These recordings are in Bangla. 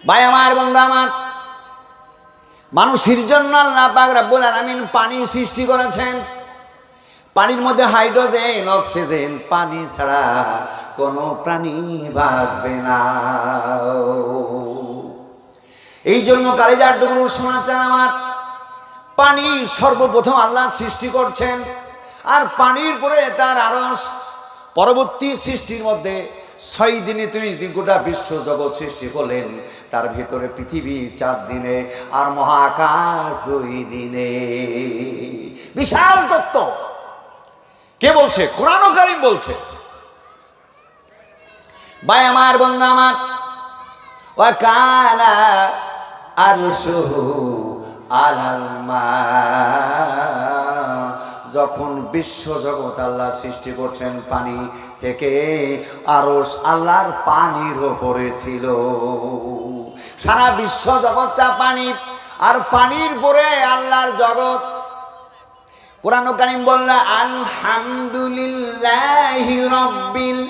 ভাই আমার, বন্ধু আমার, মানুষের জন্য আল্লাহ পাক রব্বুল আলামিন পানি সৃষ্টি করেছেন। পানির মধ্যে হাইড্রোজেন, অক্সিজেন, পানি ছাড়া কোনো প্রাণী বাঁচবে না। এই জন্য কালেজার টুকরো শোনা চান আমার, পানি সর্বপ্রথম আল্লাহ সৃষ্টি করছেন, আর পানির পরে তার আরশ। পরবর্তী সৃষ্টির মধ্যে 6 দিনে তিনি গোটা বিশ্ব জগৎ সৃষ্টি করলেন। তার ভেতরে পৃথিবী 4 দিনে, আর মহাকাশ 2 দিনে। বিশাল তত্ত্ব। কে বলছে? কোরআন কারীম বলছে। ভাই আমার, বন্ধু আমার, ওয়া কানা আরশুহু আলাল মা। যখন বিশ্ব জগৎ আল্লাহ সৃষ্টি করছেন পানি থেকে, আরশ আল্লাহর পানির ওপরে ছিল। সারা বিশ্ব জগৎটা পানি, আর পানির পরে আল্লাহর জগৎ। কোরআন কারীম বলল আলহামদুলিল্লাহি রাব্বিল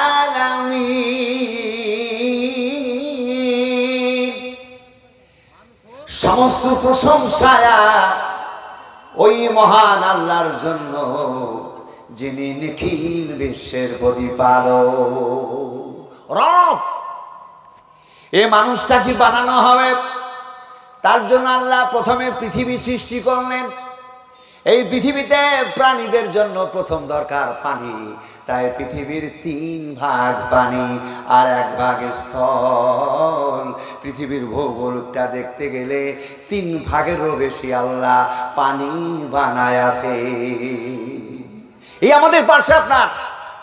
আলামিন। সমস্ত প্রশংসা ওই মহান আল্লাহর জন্য, যিনি নিখিল বিশ্বের প্রতিপালক রব। এ মানুষটা কি বানানো হবে? তার জন্য আল্লাহ প্রথমে পৃথিবী সৃষ্টি করলেন। এই পৃথিবীতে প্রাণীদের জন্য প্রথম দরকার পানি। তাই পৃথিবীর 3 ভাগ পানি আর 1 ভাগ স্থল। পৃথিবীর ভৌগোলিকটা দেখতে গেলে 3 ভাগেরও বেশি আল্লাহ পানি বানায় আছে। এই আমাদের পাশে আপনার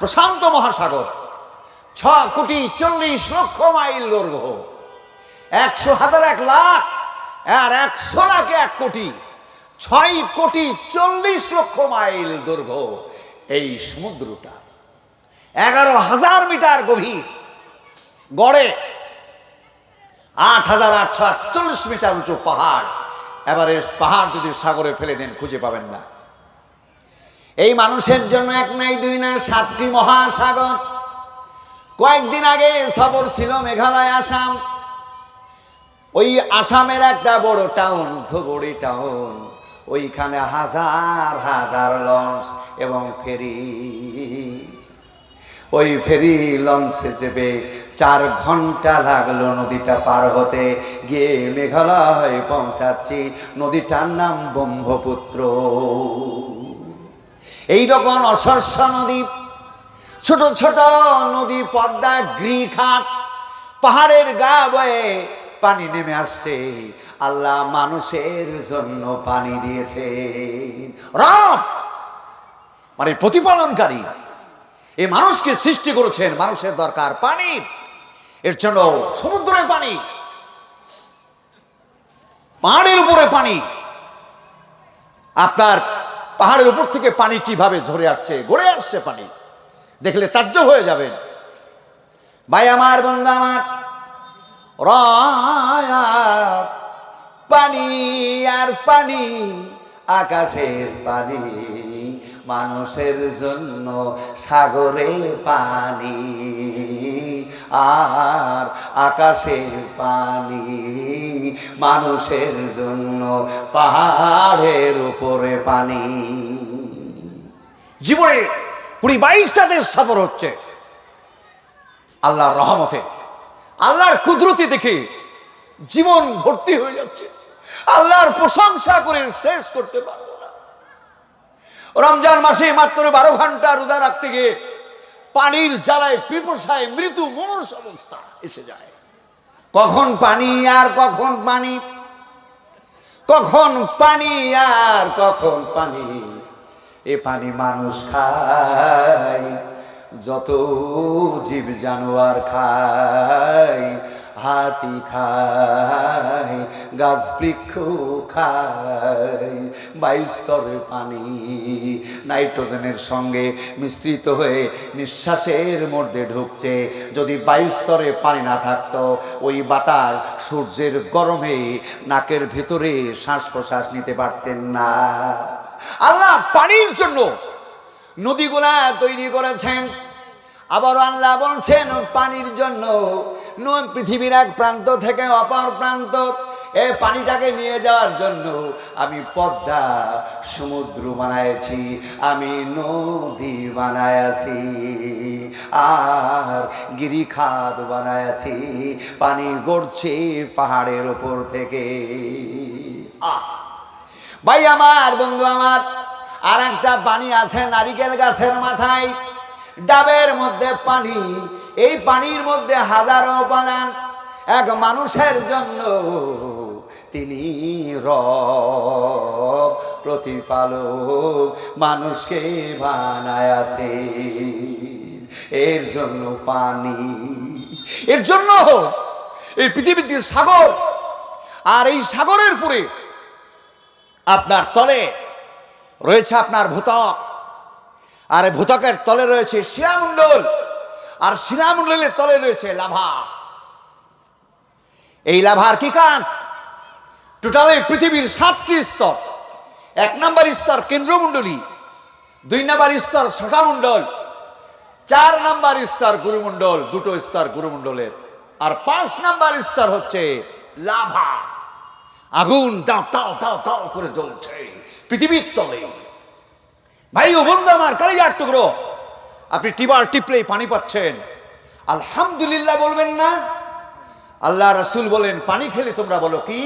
প্রশান্ত মহাসাগর, 6,40,00,000 মাইল দৈর্ঘ্য, 100,000 1 লাখ, আর 100 লাখে 1 কোটি, 6,40,00,000 মাইল দৈর্ঘ্য এই সমুদ্রটা। 11,000 মিটার গভীর, গড়ে 8,848 মিটার উঁচু পাহাড়। এভারেস্ট পাহাড় যদি সাগরে ফেলে দেন খুঁজে পাবেন না। এই মানুষের জন্য 1 নাই 2 না 7টি মহাসাগর। কয়েকদিন আগে সফর ছিল মেঘালয়, আসাম। ওই আসামের একটা বড় টাউন, ধুবড়ি টাউন, ওইখানে হাজার হাজার লঞ্চ এবং ফেরি। ওই ফেরি লঞ্চে চেপে 4 ঘন্টা লাগলো নদীটা পার হতে। গিয়ে মেঘালয় পৌঁছাচ্ছি। নদীটার নাম ব্রহ্মপুত্র। এইরকম অসহ্য নদী, ছোট ছোট নদী, পদ্মা, গিরিখাত, পাহাড়ের গা বয়ে পানি নেমে আসছে। আল্লাহ মানুষের জন্য পানি দিয়েছে। রব মানে প্রতিপালনকারী, এই মানুষকে সৃষ্টি করেছেন। মানুষের দরকার পানি, এর জন্য সমুদ্রে পানি, পাহাড়ের উপরে পানি। আপনার পাহাড়ের উপর থেকে পানি কিভাবে ঝরে আসছে, গড়ে আসছে পানি, দেখলে তাজ্জব হয়ে যাবেন। ভাই আমার, বন্ধু আমার, পানি আর পানি, আকাশের পানি, মানুষের জন্য সাগরে পানি, আর আকাশের পানি মানুষের জন্য পাহাড়ের উপরে পানি। জীবনে 20-22টা দেশ সফর হচ্ছে। আল্লাহর রহমতে, আল্লাহর কুদরতি দেখে জীবন ভর্তি হয়ে যাচ্ছে। আল্লাহর প্রশংসা করে শেষ করতে পারবো না। রমজান মাসে মাত্র 12 ঘন্টা রোজা রাখতে গিয়ে পানির জ্বালায় পিপাসায় মৃত্যু মমূর্ষ অবস্থা এসে যায়। কখন পানি আর কখন পানি, কখন পানি আর কখন পানি। এ পানি মানুষ খায়, যত জীব জানোয়ার খায়, হাতি খায়, গাছ বৃক্ষ খায়। 22 স্তরের পানি নাইট্রোজেনের সঙ্গে মিশ্রিত হয়ে নিঃশ্বাসের মধ্যে ঢুকছে। যদি 22 স্তরে পানি না থাকতো, ওই বাতাস সূর্যের গরমে নাকের ভেতরে শ্বাস প্রশ্বাস নিতে পারতেন না। আল্লাহ পানির জন্য নদীগুলা তৈরি করেছেন। আবার আল্লাহ বলছেন পানির জন্য পৃথিবীর এক প্রান্ত থেকে অপর প্রান্ত এই পানিটাকে নিয়ে যাওয়ার জন্য আমি পদ্মা সমুদ্র বানাইছি, আমি নদী বানাইছি, আর গিরিখাত বানাইছি, পানি গড়ছে পাহাড়ের ওপর থেকে। ভাই আমার, বন্ধু আমার, আর একটা পানি আছে নারিকেল গাছের মাথায়, ডাবের মধ্যে পানি। এই পানির মধ্যে হাজারো উপাদান। এক মানুষের জন্য তিনি রব প্রতিপালক, মানুষকে বানায় আছে এর জন্য পানি। এর জন্য এই পৃথিবীর সাগর, আর এই সাগরের পুরে আপনার তলে রয়েছে আপনার ভূত্বক, আর ভূত্বকের তলে রয়েছে শিলামণ্ডল, আর শিলামণ্ডলের তলে রয়েছে লাভা। এই লাভার কি কাজ? টোটালি পৃথিবীর 7টি স্তর। 1 নম্বর স্তর কেন্দ্রমণ্ডলী, 2 নম্বর স্তর ছটামণ্ডল, 4 নম্বর স্তর গুরুমণ্ডল, 2টো স্তর গুরুমণ্ডলের, আর 5 নম্বর স্তর হচ্ছে লাভা। আগুন দাও দাও দাও দাও করে জ্বলছে পৃথিবীর তলে। ভাই ও বন্ধু আমার, কালিজার টুকরো, আপনি টিবার টিপলেই পানি পাচ্ছেন, আলহামদুলিল্লাহ বলবেন না? আল্লাহ রাসূল বলেন, পানি খেলে তোমরা বলো কি?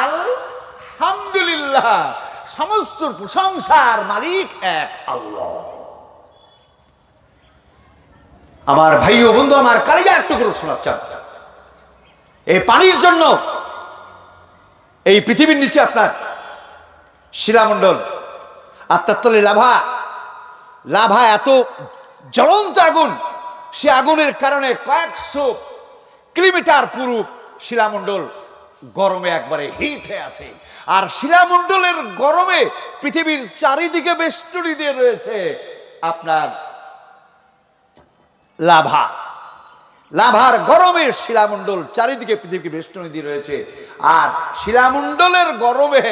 আলহামদুলিল্লাহ। সমস্ত প্রশংসার মালিক এক আল্লাহ। আমার ভাই ও বন্ধু আমার, কালিজার টুকরো শোনাচ্ছেন, এই পানির জন্য এই পৃথিবীর নিচে আপনার শিলামণ্ডল, আত্মার তলে লাভা। লাভা এত জ্বলন্ত আগুন, সে আগুনের কারণে কয়েকশো কিলোমিটার পুরো শিলামণ্ডল গরমে একবারে হিট হয়ে আছে। আর শিলামণ্ডলের গরমে পৃথিবীর চারিদিকে বেষ্টনী দিয়ে রয়েছে আপনার লাভা। লাভার গরমে শিলামণ্ডল চারিদিকে পৃথিবীকে বেষ্টনী দিয়ে রয়েছে। আর শিলামণ্ডলের গরমে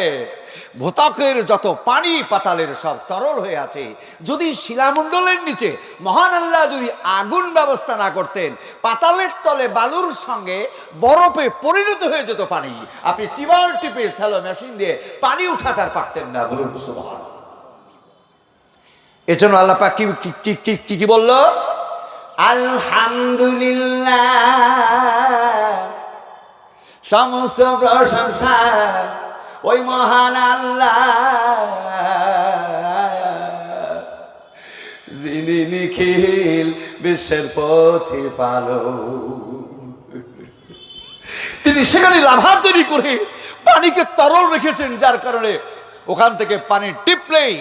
ভূত্বকের যত পানি পাতালের সব তরল হয়ে আছে। যদি শিলামণ্ডলের নিচে মহান আল্লাহ যদি আগুন ব্যবস্থা না করতেন, পাতালের তলে বালুর সঙ্গে বরফে পরিণত হয়ে যেত পানি। আপনি টিউবওয়েল টিপে স্যালো মেশিন দিয়ে পানি উঠাতে আর পারতেন না। বলুন সুবহানাল্লাহ। এজন্য আল্লাহ পাক কি বলল? আলহামদুলিল্লাহ, সমস্ত প্রশংসা ওই মহান আল্লাহ, যিনি নিখিল বিশ্বের প্রতিপালক। তিনি সেখানে লাভা তৈরি করে পানিকে তরল রেখেছেন, যার কারণে ওখান থেকে পানি টিপলেই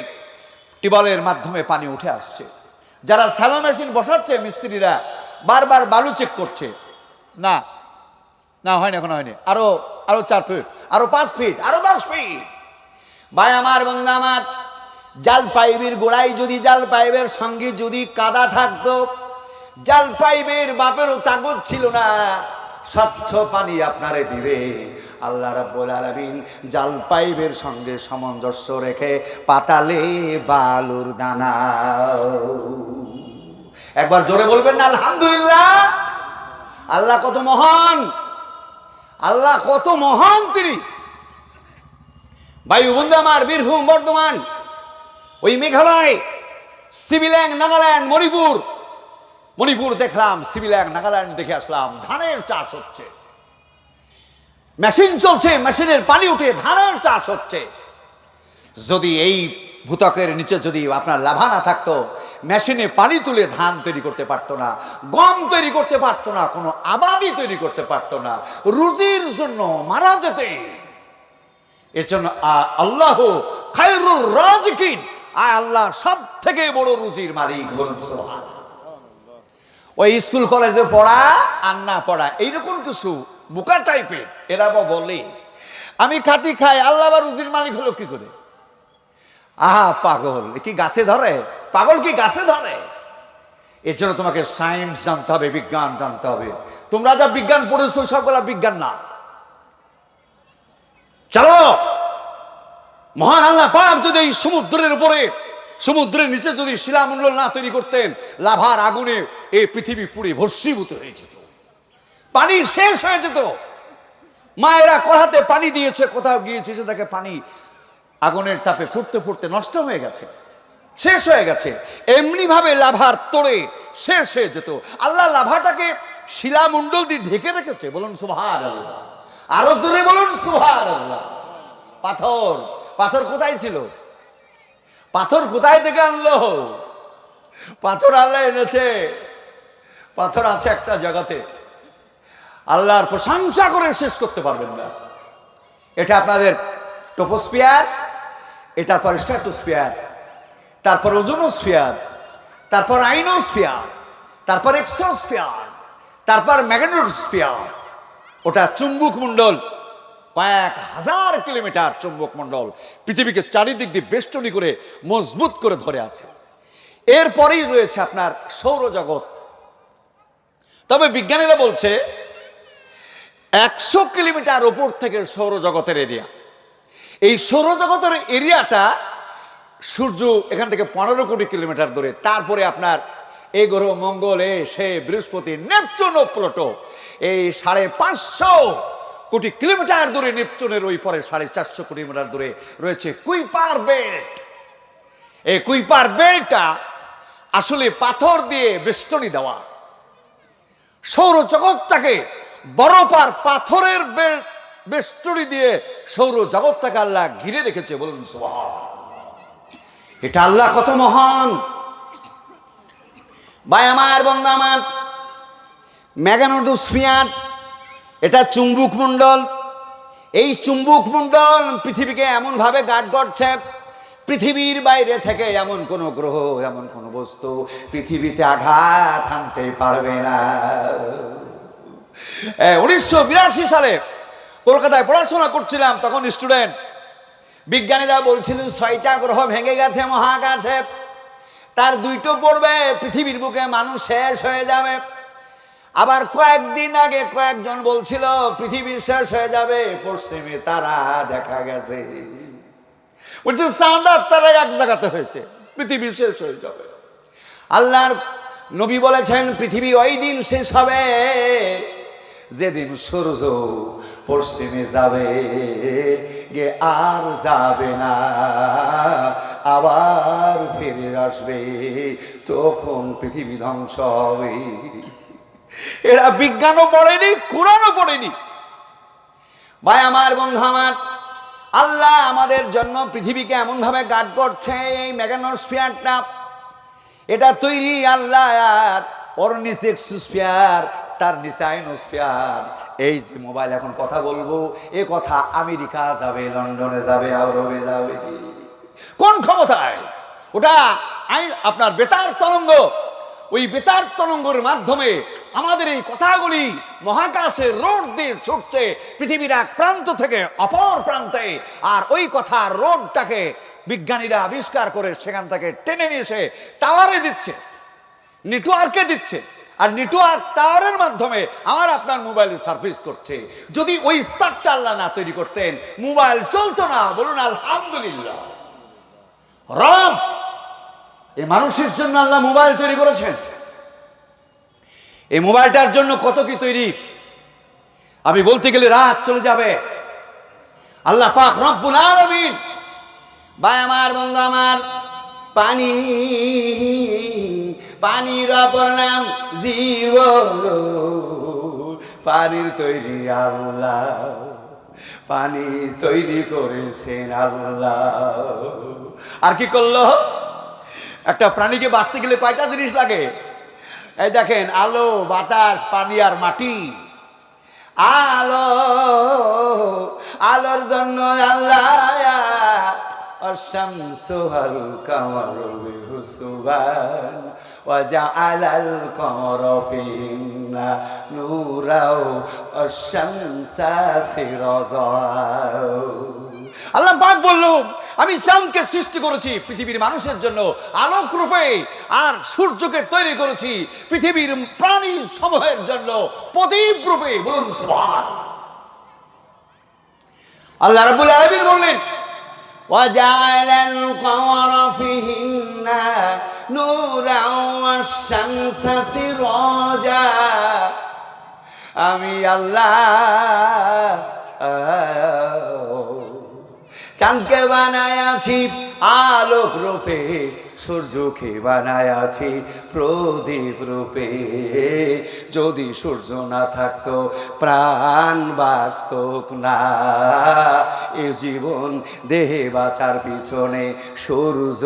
টিউবওয়েলের মাধ্যমে পানি উঠে আসছে। যারা স্যালো মেশিন বসাচ্ছে মিস্ত্রিরা বারবার বালু চেক করছে, না না হয়নি, এখন হয়নি, আরো 4 ফিট, আরো 5 ফিট, আরো 10 ফিট। ভাই আমার, বন্ধু আমার, জাল পাইপের গোড়ায় যদি জাল পাইপের সঙ্গে যদি কাদা থাকতো, জাল পাইপের বাপেরও তাগত ছিল না, স্বচ্ছ পানি আপনারে দিবে। আল্লাহ রাব্বুল আলামিন জাল পাইপের সঙ্গে সামঞ্জস্য রেখে পাতালে বালুর দানা। একবার জোরে বলবেন না আলহামদুলিল্লাহ? আল্লাহ কত মহান, আল্লাহ কত মহান তিনি। ভাই বন্ধু আমার, বীরভূম, বর্ধমান, ওই মেঘালয়, শিবিল্যাং, নাগাল্যান্ড, মণিপুর দেখলাম, শিবিল্যাং, নাগাল্যান্ড দেখে আসলাম। ধানের চাষ হচ্ছে, মেশিন চলছে, মেশিনের পানি উঠে ধানের চাষ হচ্ছে। যদি এই ভূত্বকের নিচে যদি আপনার লাভা না থাকতো, মেশিনে পানি তুলে ধান তৈরি করতে পারতো না, গম তৈরি করতে পারতো না, কোনো আবাদি তৈরি করতে পারতো না, রুজির জন্য মারা যেতে। এর জন্য আল্লাহ খায়রুর রাজিকিন, আল্লাহ সব থেকে বড় রুজির মালিক। বলুন সুবহানাল্লাহ। ওই স্কুল কলেজে পড়া আর না পড়া এইরকম কিছু বোকা টাইপের এরা বলে আমি খাটি খাই, আল্লাহ বা রুজির মালিক হলো কি করে? আহা পাগল, কি গাছে ধরে? পাগল কি গাছে ধরে? এর জন্য তোমাকে সায়েন্স জানতে হবে, বিজ্ঞান জানতে হবে। তোমরা যা বিজ্ঞান পড়েছো সবগুলা বিজ্ঞান না। চলো, মহান আল্লাহ পাক যদি এই সমুদ্রের উপরে সমুদ্রের নিচে যদি শিলামণ্ডল না তৈরি করতেন, লাভার আগুনে এই পৃথিবী পুড়ে ভস্মীভূত হয়ে যেত, পানি শেষ হয়ে যেত। মায়েরা কড়াতে পানি দিয়েছে, কোথাও গিয়েছে যে দেখে পানি আগুনের তাপে ফুটতে ফুটতে নষ্ট হয়ে গেছে, শেষ হয়ে গেছে। এমনি ভাবে লাভার তোড়ে শেষ হয়ে যেত। আল্লাহ লাভাটাকে শিলামণ্ডল দিয়ে ঢেকে রেখেছে। বলুন সুবহানাল্লাহ, আরো জোরে বলুন সুবহানাল্লাহ। পাথর, পাথর কোথায় ছিল? পাথর কোথায় থেকে আনলো? পাথর আল্লাহ এনেছে। পাথর আছে একটা জায়গাতে, আল্লাহর প্রশংসা করে শেষ করতে পারবেন না। এটা আপনাদের টোপোস্ফিয়ার, এটার পর স্ট্র্যাটোস্ফিয়ার, তারপর ওজোনোস্ফিয়ার, তারপর আইনোস্ফিয়ার, তারপর এক্সোস্ফিয়ার, তারপর ম্যাগনেটোস্ফিয়ার। ওটা চুম্বক মণ্ডল, কয়েক হাজার কিলোমিটার চুম্বক মণ্ডল পৃথিবীকে চারিদিক দিয়ে বেষ্টনী করে মজবুত করে ধরে আছে। এরপরেই রয়েছে আপনার সৌরজগৎ। তবে বিজ্ঞানীরা বলছে 100 কিলোমিটার উপর থেকে সৌরজগতের এরিয়া। এই সৌরজগতের এরিয়াটা সূর্য এখান থেকে 15 কোটি কিলোমিটার দূরে। তারপরে আপনার এই গ্রহ মঙ্গল, সে বৃহস্পতি, নেপচুন ও প্লুটো, এই 550 কোটি কিলোমিটার দূরে। নেপচুনের ওই পরে 450 কিলোমিটার দূরে রয়েছে কুইপার বেল্ট। এই কুইপার বেল্টটা আসলে পাথর দিয়ে বেষ্টনী দেওয়া। সৌরজগৎটাকে বরফ আর পাথরের বেষ্টনী দিয়ে সৌরজগৎটাকে আল্লাহ ঘিরে রেখেছে। বলুন সুবহানাল্লাহ, এটা আল্লাহ কত মহান। ভাই আমার, বন্ধু আমার, ম্যাগনেটোস্ফিয়ার এটা চুম্বক মণ্ডল। এই চুম্বক মণ্ডল পৃথিবীকে এমন ভাবে গার্ড করছে, পৃথিবীর বাইরে থেকে এমন কোন গ্রহ, এমন কোন বস্তু পৃথিবীতে আঘাত হানতে পারবে না। 1982 সালে কলকাতায় পড়াশোনা করছিলাম, তখন স্টুডেন্ট। বিজ্ঞানীরা বলছিলেন 6টা গ্রহ ভেঙে গেছে মহাকাশে, তার 2টো পড়বে, পৃথিবীর বুকে মানুষ শেষ হয়ে যাবে। আবার কয়েকদিন আগে কয়েকজন বলছিল পৃথিবী শেষ হয়ে যাবে, পশ্চিমে তারা দেখা গেছে। বলছে সান্দার তারা এক জায়গাতে হয়েছে, পৃথিবী শেষ হয়ে যাবে। আল্লাহর নবী বলেছেন পৃথিবী ওই দিন শেষ হবে যেদিন সূর্য পশ্চিমে যাবে গে, আর যাবে না, আবার ফিরে আসবে, তখন পৃথিবী ধ্বংস হবে। এরা বিজ্ঞানও পড়েনি, কোরআনও পড়েনি। ভাই আমার, বন্ধু আমার, আল্লাহ আমাদের জন্য পৃথিবীকে এমন ভাবে গার্ড করছে। এই ম্যাগনেটোস্ফিয়ারটা এটা তৈরি আল্লাহ, আর ওর নিচে এক্সোস্ফিয়ার, তার নিচে আইনোস্ফিয়ার। এই যে মোবাইল এখন কথা বলবো, এ কথা আমেরিকা যাবে, লন্ডনে যাবে, আরবে যাবে। কোন ক্ষমতায়? ওটা আপনার বেতার তরঙ্গ। ওই বেতার তরঙ্গের মাধ্যমে আমাদের এই কথাগুলি মহাকাশের রোড দিয়ে ছুটছে পৃথিবীর এক প্রান্ত থেকে অপর প্রান্তে। আর ওই কথা রোডটাকে বিজ্ঞানীরা আবিষ্কার করে সেখান থেকে টেনে নিয়ে এসে টাওয়ারে দিচ্ছে, নেটওয়ার্কে দিচ্ছে। আর নেটওয়ার্ক টাওয়ারের মাধ্যমে আমার আপনার মোবাইলে সার্ভিস করছে। যদি ওই স্তরটা আল্লাহ না তৈরি করতেন, মোবাইল চলতো না। বলুন আলহামদুলিল্লাহ। রব, এই মানুষের জন্য আল্লাহ মোবাইল তৈরি করেছেন। এই মোবাইলটার জন্য কত কি তৈরি, আমি বলতে গেলে রাত চলে যাবে। আল্লাহ পাক রব্বুল আলামিন। ভাই আমার, বন্ধু আমার, পানি, পানির অপর নাম জীবন। পানির তৈরি আল্লাহ, পানি তৈরি করেছেন আল্লাহ। আর কি করলো? একটা প্রাণীকে বাঁচতে গেলে কয়টা জিনিস লাগে? এই দেখেন, আলো, বাতাস, পানি আর মাটি। আলো, আলোর জন্য আল্লাহ আশ-শামসু ওয়াল কামারু বিহুসবান ওয়া জাআলাল কামারা ফিন্না নূরাও আশ-শামসা সিরাজা। আল্লাহ পাক বলল, আমি চাঁদকে সৃষ্টি করেছি পৃথিবীর মানুষের জন্য আলোক রূপে, আর সূর্যকে তৈরি করেছি পৃথিবীর প্রাণী সমূহের জন্য প্রদীপ রূপে। বলুন সুবহানাল্লাহ। আল্লাহ রাব্বুল আলামিন বললেন, وجعل القمر فيهن نورا والشمس سراجا আমি আল্লাহ চাঁদকে বানায়াছি আলোক রূপে, সূর্যকে বানায়াছি প্রদীপ রূপে। যদি সূর্য না থাকতো প্রাণ বাস্তব না, এ জীবন দেহে বাঁচার পিছনে সূর্য।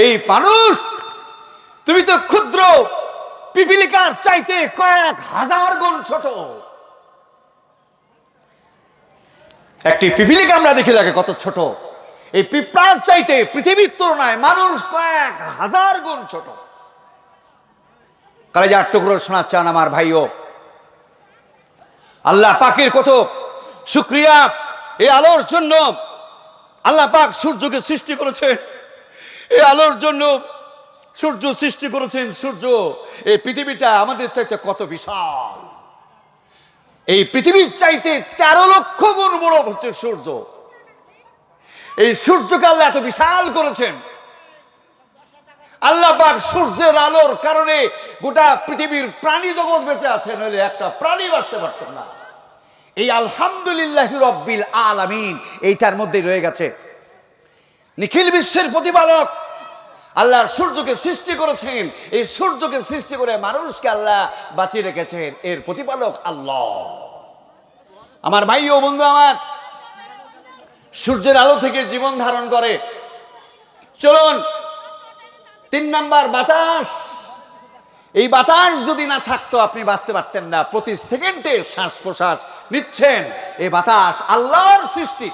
এই মানুষ, তুমি তো ক্ষুদ্র পিপিলিকার চাইতে কয়েক হাজার গুণ ছোট। একটি পিপিলিকা আমরা দেখি লাগে কত ছোট, এই পিঁপড়ার চাইতে পৃথিবীর তুলনায় মানুষ কয়েক হাজার গুণ ছোট। কলেজার টুকরো শোনাচ্ছেন আমার ভাইও, আল্লাহ পাকের কত শুকরিয়া। এই আলোর জন্য আল্লাহ পাক সূর্যকে সৃষ্টি করেছেন, এই আলোর জন্য সূর্য সৃষ্টি করেছেন। সূর্য, এই পৃথিবীটা আমাদের চাইতে কত বিশাল। এই পৃথিবীর চাইতে 13 লক্ষ গুণ বড় হচ্ছে সূর্য। এই সূর্যকে আল্লাহ এত বিশাল করেছেন। আল্লাহ পাক সূর্যের আলোর কারণে গোটা পৃথিবীর প্রাণী জগৎ বেঁচে আছে, নইলে একটা প্রাণী বাঁচতে পারত না। এই আলহামদুলিল্লাহ রব্বিল আলামিন এইটার মধ্যে রয়ে গেছে। নিখিল বিশ্বের প্রতিপালক আল্লাহর সূর্যকে সৃষ্টি করেছেন। এই সূর্যকে সৃষ্টি করে মানুষকে আল্লাহ বাঁচিয়ে রেখেছেন, এর প্রতিপালক আল্লাহ। আমার ভাই ও বন্ধু আমার, সূর্যের আলো থেকে জীবন ধারণ করে। চলুন 3 নাম্বার, বাতাস। এই বাতাস যদি না থাকতো আপনি বাঁচতে পারতেন না। প্রতি সেকেন্ডে শ্বাস প্রশ্বাস নিচ্ছেন, এই বাতাস আল্লাহর সৃষ্টি।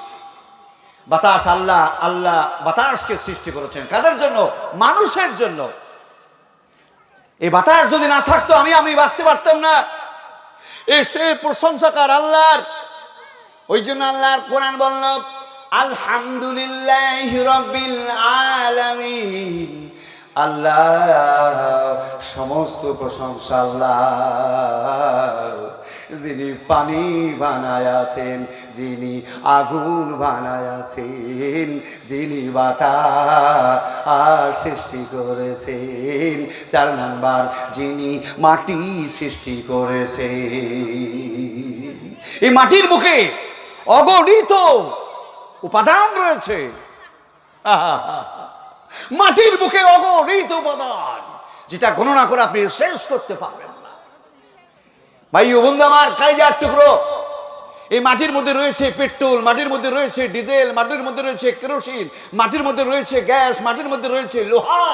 বাতাস আল্লাহ বাতাসকে সৃষ্টি করেছেন কাদের জন্য? মানুষের জন্য। এই বাতাস যদি না থাকতো আমি বাঁচতে পারতাম না। সে প্রশংসাকার আল্লাহর। ওই জন্য আল্লাহর কোরআন বলল আলহামদুলিল্লাহি রাব্বিল আলামিন। আল্লাহ সমস্ত প্রশংসা আল্লাহ, যিনি পানি বানায়াছেন, যিনি আগুন বানায়াছেন, যিনি বাতাস সৃষ্টি করেছেন। 4 নাম্বার, যিনি মাটি সৃষ্টি করেছেন। এই মাটির বুকে অগণিত উপাদান রয়েছে। মাটির বুকে অগণিত উপাদান, যেটা গণনা করে আপনি শেষ করতে পারবেন না। ভাই ও বন্ধু আমার, কলিজার টুকরো, এই মাটির মধ্যে রয়েছে পেট্রোল, মাটির মধ্যে রয়েছে ডিজেল, মাটির মধ্যে রয়েছে কেরোসিন, মাটির মধ্যে রয়েছে গ্যাস, মাটির মধ্যে রয়েছে লোহা,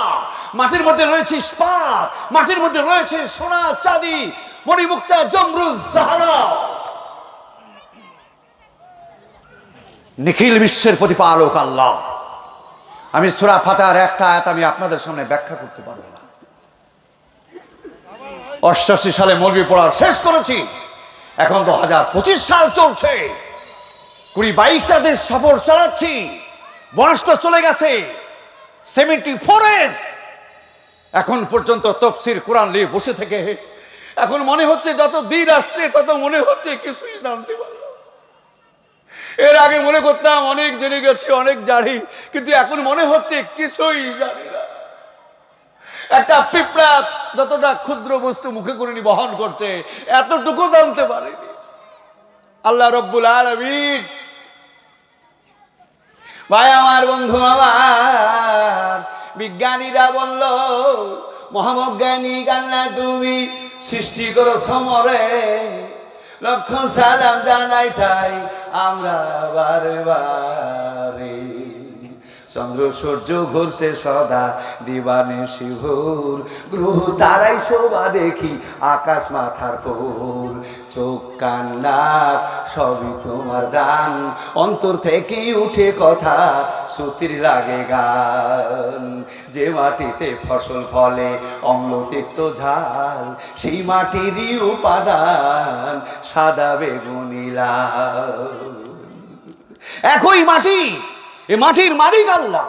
মাটির মধ্যে রয়েছে ইস্পাত, মাটির মধ্যে রয়েছে সোনা চাঁদি, মণিমুক্তা জমরুদ জাহরা। নিখিল বিশ্বের প্রতিপালক আল্লাহ। আমি সূরা ফাতিহার একটা আয়াত আমি আপনাদের সামনে ব্যাখ্যা করতে পারবো না। 88 সালে মৌলবি পড়া শেষ করেছি, এখন 2025 সাল চলছে। 20-22টা দেশ সফর চালাচ্ছি, বয়স তো চলে গেছে 74 এখন পর্যন্ত তফসির কোরআন নিয়ে বসে থেকে এখন মনে হচ্ছে যত দিন আসছে তত মনে হচ্ছে কিছুই জানতে পারলাম। এর আগে মনে করতাম অনেক জেনে গেছি, অনেক জানি, কিন্তু এখন মনে হচ্ছে কিছুই জানি না। একটা পিঁপড়া যতটা ক্ষুদ্র বস্তু মুখে করে বহন করছে, এতটুকু জানতে পারিনি। আল্লাহ রব্বুল আলামিন। ভাই আমার, বন্ধু আমার, বিজ্ঞানীরা বলল মহামজ্ঞানী আল্লাহ তুমি সৃষ্টি করো সমরে, লক্ষ সালাম জানাই তাই আমরা বারে বারে। চন্দ্র সূর্য ঘুরছে সদা দিবানে শিভোর, গ্রহ তারাই শোভা দেখি আকাশ মাথার পোর। চোখ কান নাক সবই তোমার দান, অন্তর থেকে উঠে কথা শ্রুতির লাগে গান। যে মাটিতে ফসল ফলে অম্ল তিক্ত ঝাল, সেই মাটিরই উপাদান সাদা বেগুনি লাল। একই মাটি, এ মাটির মালিক আল্লাহ।